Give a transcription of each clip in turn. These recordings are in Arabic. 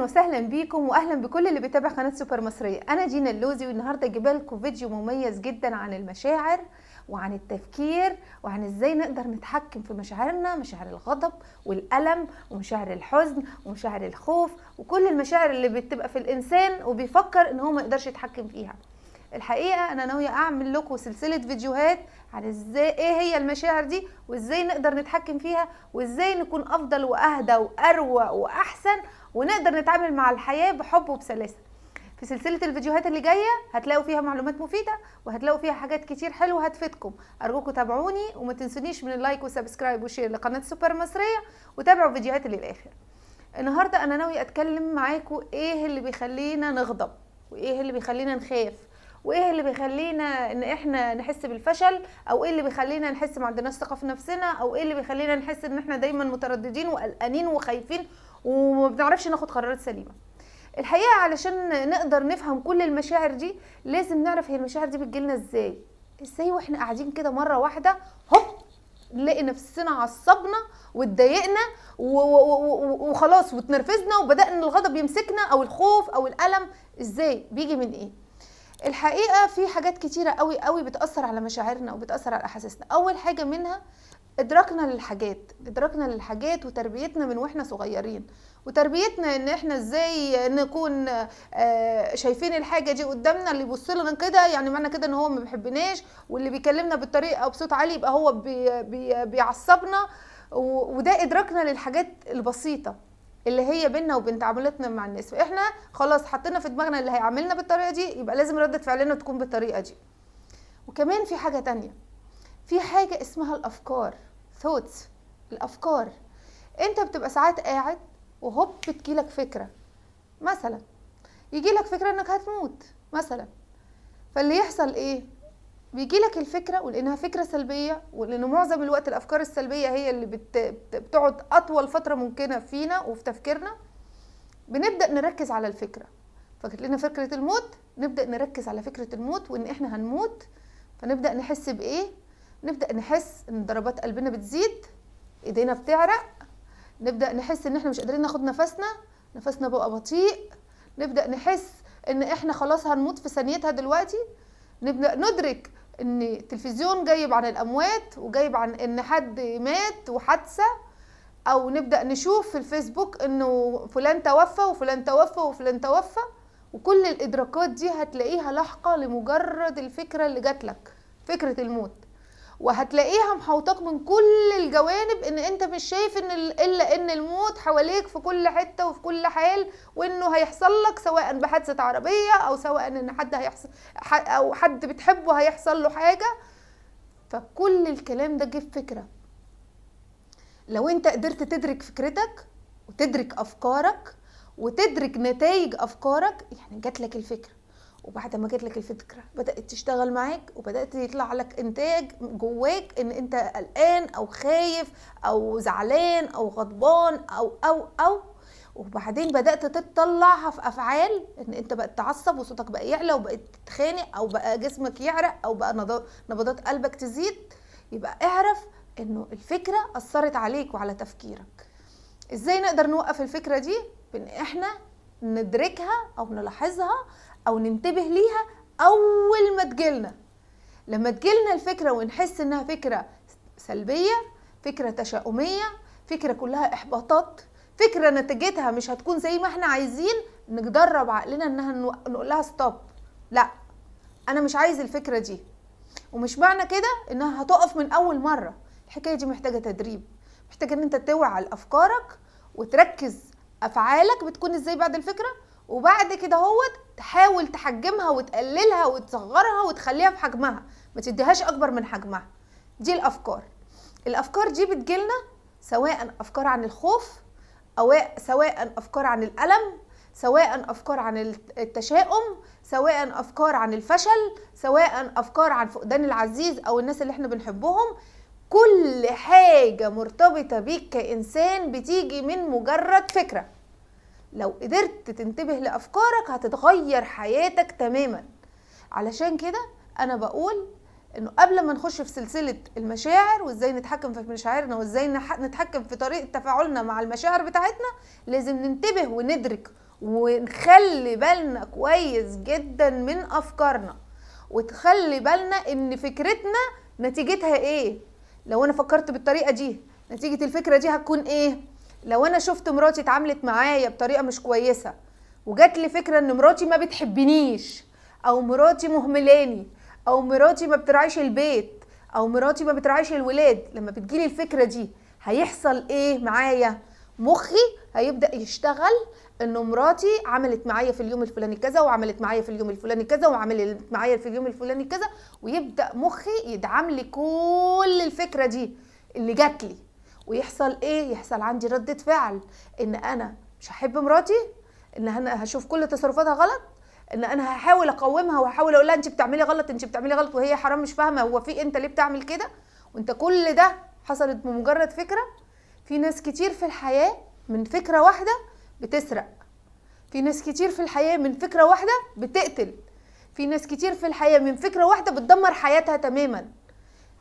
وسهلا بيكم واهلا بكل اللي بيتابع قناه سوبر مصريه. انا دينا اللوزي والنهارده جايبه لكم فيديو مميز جدا عن المشاعر وعن التفكير وعن ازاي نقدر نتحكم في مشاعرنا، مشاعر الغضب والالم ومشاعر الحزن ومشاعر الخوف وكل المشاعر اللي بتبقى في الانسان وبيفكر ان هو ما يقدرش يتحكم فيها. الحقيقه انا ناويه اعمل لكم سلسله فيديوهات عن ازاي ايه هي المشاعر دي وازاي نقدر نتحكم فيها وازاي نكون افضل واهدى واروق واحسن ونقدر نتعامل مع الحياه بحب وبسلاسه. في سلسله الفيديوهات اللي جايه هتلاقوا فيها معلومات مفيده وهتلاقوا فيها حاجات كتير حلوه هتفيدكم. ارجوكم تابعوني وما تنسونيش من اللايك والسبسكرايب والشير لقناه سوبر مصريه وتابعوا فيديوهاتي للاخر. النهارده انا ناويه اتكلم معاكم ايه اللي بيخلينا نغضب وايه اللي بيخلينا نخاف وايه اللي بيخلينا ان احنا نحس بالفشل او ايه اللي بيخلينا نحس ما عندناش ثقه في نفسنا او ايه اللي بيخلينا نحس ان احنا دايما مترددين وقلقانين وخايفين وما بنعرفش ناخد قرارات سليمه. الحقيقه علشان نقدر نفهم كل المشاعر دي لازم نعرف هي المشاعر دي بتجيلنا ازاي واحنا قاعدين كده مره واحده هوب نلاقي نفسنا عصبنا واتضايقنا وخلاص واتنرفزنا وبدأنا الغضب يمسكنا او الخوف او الألم. ازاي بيجي من ايه؟ الحقيقه في حاجات كتيره قوي قوي بتاثر على مشاعرنا وبتاثر على احاسيسنا. اول حاجه منها ادراكنا للحاجات وتربيتنا من واحنا صغيرين وتربيتنا ان احنا ازاي نكون شايفين الحاجه دي قدامنا. اللي يبص لنا كده يعني معنى كده ان هو ما بيحبناش، واللي بيكلمنا بالطريقه او بصوت عالي يبقى هو بيعصبنا. وده ادراكنا للحاجات البسيطه اللي هي بيننا وبين تعاملاتنا مع الناس. فاحنا خلاص حطينا في دماغنا اللي هيعاملنا بالطريقه دي يبقى لازم ردة فعلنا تكون بالطريقه دي. وكمان في حاجه تانية، في حاجه اسمها الافكار، ثوتس. الافكار انت بتبقى ساعات قاعد وهوب بتجيلك فكره، مثلا يجيلك فكره انك هتموت مثلا، فاللي يحصل ايه؟ بيجيلك الفكره ولانها فكره سلبيه ولان معظم الوقت الافكار السلبيه هي اللي بتقعد اطول فتره ممكنه فينا وفي تفكيرنا، بنبدا نركز على الفكره. فجت لنا فكره الموت، نبدا نركز على فكره الموت وان احنا هنموت. فنبدا نحس بايه؟ نبدا نحس ان ضربات قلبنا بتزيد، ايدينا بتعرق، نبدا نحس ان احنا مش قادرين ناخد نفسنا بقى بطيء، نبدا نحس ان احنا خلاص هنموت في ثانيتها دلوقتي، نبدا ندرك ان التلفزيون جايب عن الاموات وجايب عن ان حد مات وحادثه، او نبدا نشوف في الفيسبوك انه فلان توفى وفلان توفى وفلان توفى. وكل الادراكات دي هتلاقيها لاحقه لمجرد الفكره اللي جاتلك، فكره الموت، وهتلاقيها محوطاك من كل الجوانب ان انت مش شايف ان الا ان الموت حواليك في كل حته وفي كل حال، وانه هيحصل لك سواء بحادثه عربيه او سواء ان حد هيحصل او حد بتحبه هيحصل له حاجه. فكل الكلام ده جه في فكره. لو انت قدرت تدرك فكرتك وتدرك افكارك وتدرك نتائج افكارك، يعني جات لك الفكره وبعد ما جات لك الفكره بدات تشتغل معاك وبدات يطلع لك انتاج جواك ان انت قلقان او خايف او زعلان او غضبان او وبعدين بدات تطلعها في افعال ان انت بقت تعصب وصوتك بقى يعلى وبقت تتخانق او بقى جسمك يعرق او بقى نبضات قلبك تزيد. يبقى اعرف انه الفكره اثرت عليك وعلى تفكيرك. ازاي نقدر نوقف الفكره دي؟ بان احنا ندركها او نلاحظها او ننتبه ليها اول ما تجيلنا. لما تجيلنا الفكره ونحس انها فكره سلبيه، فكره تشاؤميه، فكره كلها احباطات، فكره نتيجتها مش هتكون زي ما احنا عايزين، ندرب عقلنا انها نقول لها ستوب، لا انا مش عايز الفكره دي. ومش معنى كده انها هتقف من اول مره، الحكايه دي محتاجه تدريب، محتاجه ان انت توعى افكارك وتركز افعالك بتكون ازاي بعد الفكره، وبعد كده تحاول تحجمها وتقللها وتصغرها وتخليها في حجمها، ما تديهاش اكبر من حجمها. دي الافكار دي بتجيلنا سواء افكار عن الخوف او سواء افكار عن الالم، سواء افكار عن التشاؤم، سواء افكار عن الفشل، سواء افكار عن فقدان العزيز او الناس اللي احنا بنحبهم. كل حاجه مرتبطه بيك كانسان بتيجي من مجرد فكره. لو قدرت تنتبه لافكارك هتتغير حياتك تماما. علشان كده انا بقول انه قبل ما نخش في سلسله المشاعر وازاي نتحكم في مشاعرنا وازاي نتحكم في طريقه تفاعلنا مع المشاعر بتاعتنا، لازم ننتبه وندرك ونخلي بالنا كويس جدا من افكارنا، وتخلي بالنا ان فكرتنا نتيجتها ايه. لو انا فكرت بالطريقه دي نتيجه الفكره دي هتكون ايه. لو انا شفت مراتي اتعاملت معايا بطريقه مش كويسه وجات لي فكره ان مراتي ما بتحبنيش، او مراتي مهملاني، او مراتي ما بتراعيش البيت، او مراتي ما بتراعيش الولاد، لما بتجيلي الفكره دي هيحصل ايه معايا؟ مخي هيبدا يشتغل انه مراتي عملت معايا في اليوم الفلاني كذا، وعملت معايا في اليوم الفلاني كذا، وعملت معايا في اليوم الفلاني كذا، ويبدا مخي يدعم لي كل الفكره دي اللي جات لي. ويحصل ايه؟ يحصل عندي ردة فعل ان انا مش هحب مراتي، ان انا هشوف كل تصرفاتها غلط، ان انا هحاول اقومها وهحاول اقول لها انت بتعملي غلط، انت بتعملي غلط، وهي حرام مش فاهمه هو في انت ليه بتعمل كده، وانت كل ده حصلت بمجرد فكره. في ناس كتير في الحياه من فكره واحده بتسرق، في ناس كتير في الحياه من فكره واحده بتقتل، في ناس كتير في الحياه من فكره واحده بتدمر حياتها تماما.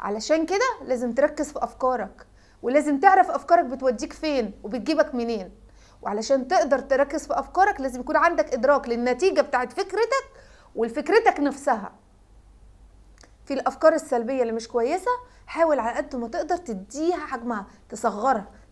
علشان كده لازم تركز في افكارك، ولازم تعرف افكارك بتوديك فين وبتجيبك منين. وعلشان تقدر تركز في افكارك لازم يكون عندك ادراك للنتيجه بتاعت فكرتك ولفكرتك نفسها. في الافكار السلبيه اللي مش كويسه حاول على قد ما تقدر تديها حجمها،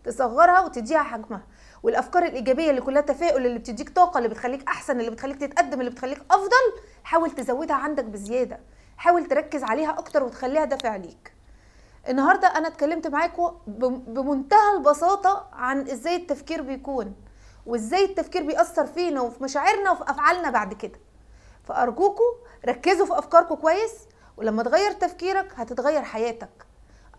تصغرها وتديها حجمها. والافكار الايجابيه اللي كلها تفاؤل، اللي بتديك طاقه، اللي بتخليك احسن، اللي بتخليك تتقدم، اللي بتخليك افضل، حاول تزودها عندك بزياده، حاول تركز عليها اكتر وتخليها دافع ليك. النهارده انا اتكلمت معاكم بمنتهى البساطه عن ازاي التفكير بيكون، وازاي التفكير بيأثر فينا وفي مشاعرنا وفي افعالنا بعد كده. فارجوكم ركزوا في افكاركم كويس، ولما تغير تفكيرك هتتغير حياتك.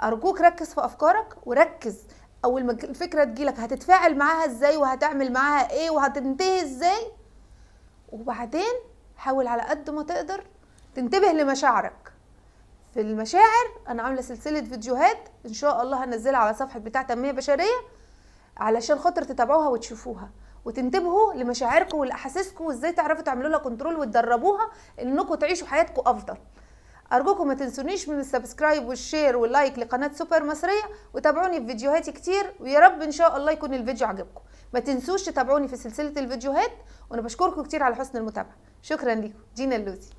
ارجوك ركز في افكارك، وركز اول ما الفكره تجيلك هتتفاعل معاها ازاي، وهتعمل معاها ايه، وهتنتهي ازاي. وبعدين حاول على قد ما تقدر تنتبه لمشاعرك. في المشاعر انا عامله سلسله فيديوهات ان شاء الله هنزلها على صفحه بتاعه تنميه بشريه، علشان خاطر تتابعوها وتشوفوها وتنتبهوا لمشاعركم ولاحاسيسكم، وازاي تعرفوا تعملوا لها كنترول وتدربوها انكم تعيشوا حياتكم افضل. ارجوكم ما تنسونيش من السبسكرايب والشير واللايك لقناه سوبر مصريه، وتابعوني في فيديوهاتي كتير، ويا رب ان شاء الله يكون الفيديو عجبكم. ما تنسوش تتابعوني في سلسله الفيديوهات، وانا بشكركم كتير على حسن المتابعه. شكرا لكم. دينا اللوزي.